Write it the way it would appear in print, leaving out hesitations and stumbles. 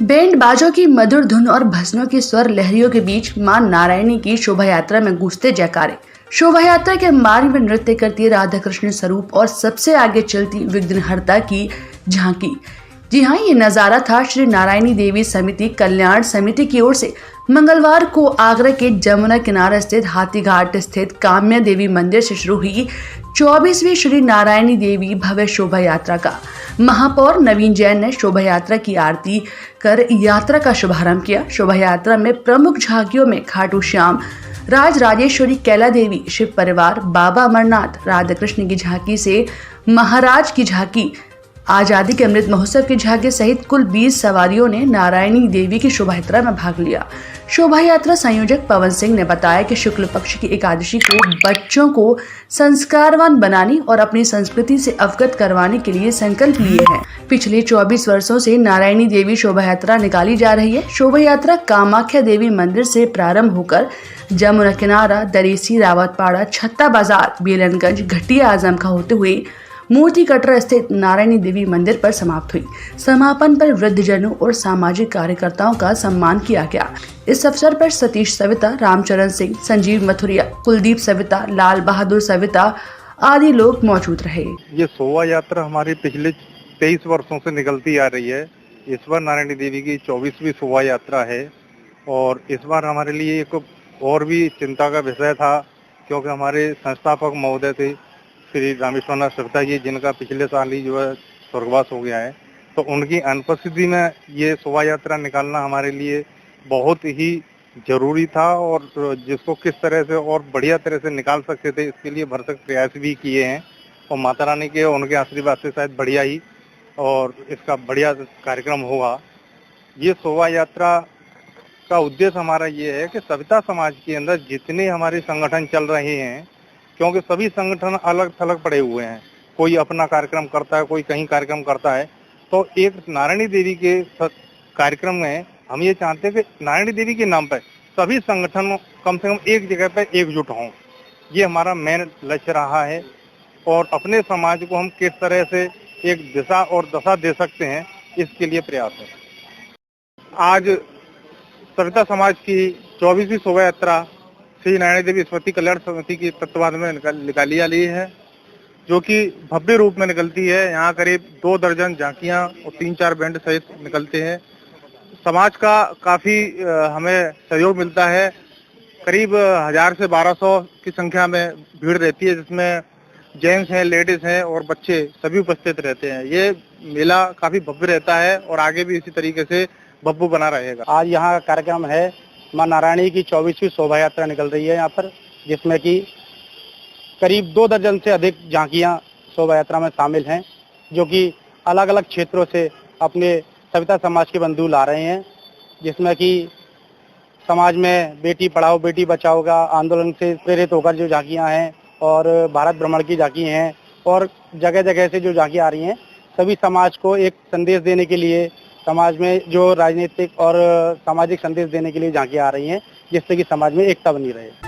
Band बाजों की मधुर धुन और भजनों की स्वर लहरियों के बीच मां नारायणी की शोभा यात्रा में गूंजते जयकारे। शोभा यात्रा के मार्ग में नृत्य करती है राधा कृष्ण स्वरूप और सबसे आगे चलती विघ्नहर्ता की झांकी। जी हाँ, ये नजारा था श्री नारायणी देवी समिति कल्याण समिति की ओर से मंगलवार को आगरा के जमुना किनारा स्थित हाथीघाट स्थित काम्या देवी मंदिर से शुरू हुई 24वीं श्री नारायणी देवी भव्य शोभा यात्रा का। महापौर नवीन जैन ने शोभा यात्रा की आरती कर यात्रा का शुभारंभ किया। शोभा यात्रा में प्रमुख झांकियों में खाटू श्याम, राज राजेश्वरी, कैला देवी, शिव परिवार, बाबा अमरनाथ, राधा कृष्ण की झांकी से महाराज की झांकी, आजादी के अमृत महोत्सव की झांकी सहित कुल 20 सवारियों ने नारायणी देवी की शोभा यात्रा में भाग लिया। शोभा यात्रा संयोजक पवन सिंह ने बताया कि शुक्ल पक्ष की एकादशी को बच्चों को संस्कारवान बनाने और अपनी संस्कृति से अवगत करवाने के लिए संकल्प लिए हैं। पिछले 24 वर्षों से नारायणी देवी शोभा यात्रा निकाली जा रही है। शोभा यात्रा कामाख्या देवी मंदिर से प्रारंभ होकर जमुना किनारा, दरेसी, रावतपाड़ा, छत्ता बाजार, बेलनगंज, घटिया आजम का होते हुए मूर्ति कटरा स्थित नारायणी देवी मंदिर पर समाप्त हुई। समापन पर वृद्धजनों और सामाजिक कार्यकर्ताओं का सम्मान किया गया। इस अवसर पर सतीश सविता, रामचरण सिंह, संजीव मथुरिया, कुलदीप सविता, लाल बहादुर सविता आदि लोग मौजूद रहे। ये शोभा यात्रा हमारी पिछले 23 वर्षों से निकलती आ रही है। इस बार नारायणी देवी की 24वीं शोभा यात्रा है और इस बार हमारे लिए एक और भी चिंता का विषय था, क्योंकि हमारे संस्थापक महोदय थे श्री रामेश्वरनाथ सविता जी, जिनका पिछले साल ही जो है स्वर्गवास हो गया है, तो उनकी अनुपस्थिति में ये शोभा यात्रा निकालना हमारे लिए बहुत ही जरूरी था और जिसको किस तरह से और बढ़िया तरह से निकाल सकते थे, इसके लिए भरसक प्रयास भी किए हैं और माता रानी के उनके आशीर्वाद से शायद बढ़िया ही और इसका बढ़िया कार्यक्रम होगा। ये शोभा यात्रा का उद्देश्य हमारा ये है कि सविता समाज के अंदर जितने हमारे संगठन चल रहे हैं, क्योंकि सभी संगठन अलग थलग पड़े हुए हैं, कोई अपना कार्यक्रम करता है, कोई कहीं कार्यक्रम करता है, तो एक नारायणी देवी के कार्यक्रम में हम ये चाहते हैं कि नारायणी देवी के नाम पर सभी संगठन कम से कम एक जगह पर एकजुट हों। ये हमारा मेन लक्ष्य रहा है और अपने समाज को हम किस तरह से एक दिशा और दशा दे सकते हैं, इसके लिए प्रयास है। आज सविता समाज की 24वीं शोभा यात्रा श्री नारायणी देवी स्मृति कल्याण समिति की तत्वाधान में निकाली जा रही है, जो कि भव्य रूप में निकलती है। यहाँ करीब 2 दर्जन झांकियाँ और 3-4 बैंड सहित निकलते हैं। समाज का काफी हमें सहयोग मिलता है। करीब 1000 से 1200 की संख्या में भीड़ रहती है, जिसमें जेंट्स हैं, लेडीज हैं और बच्चे सभी उपस्थित रहते हैं। ये मेला काफी भव्य रहता है और आगे भी इसी तरीके से भव्य बना रहेगा। आज यहाँ कार्यक्रम है, मां नारायणी की 24वीं शोभा यात्रा निकल रही है यहाँ पर, जिसमें कि करीब 2 दर्जन से अधिक झांकियाँ शोभा यात्रा में शामिल हैं, जो कि अलग अलग क्षेत्रों से अपने सविता समाज के बंधु ला रहे हैं, जिसमें कि समाज में बेटी पढ़ाओ बेटी बचाओ का आंदोलन से प्रेरित होकर जो झांकियाँ हैं और भारत भ्रमण की झांकी हैं और जगह जगह से जो झांकियाँ आ रही हैं, सभी समाज को एक संदेश देने के लिए, समाज में जो राजनीतिक और सामाजिक संदेश देने के लिए झांकियाँ आ रही हैं, जिससे कि समाज में एकता बनी रहे।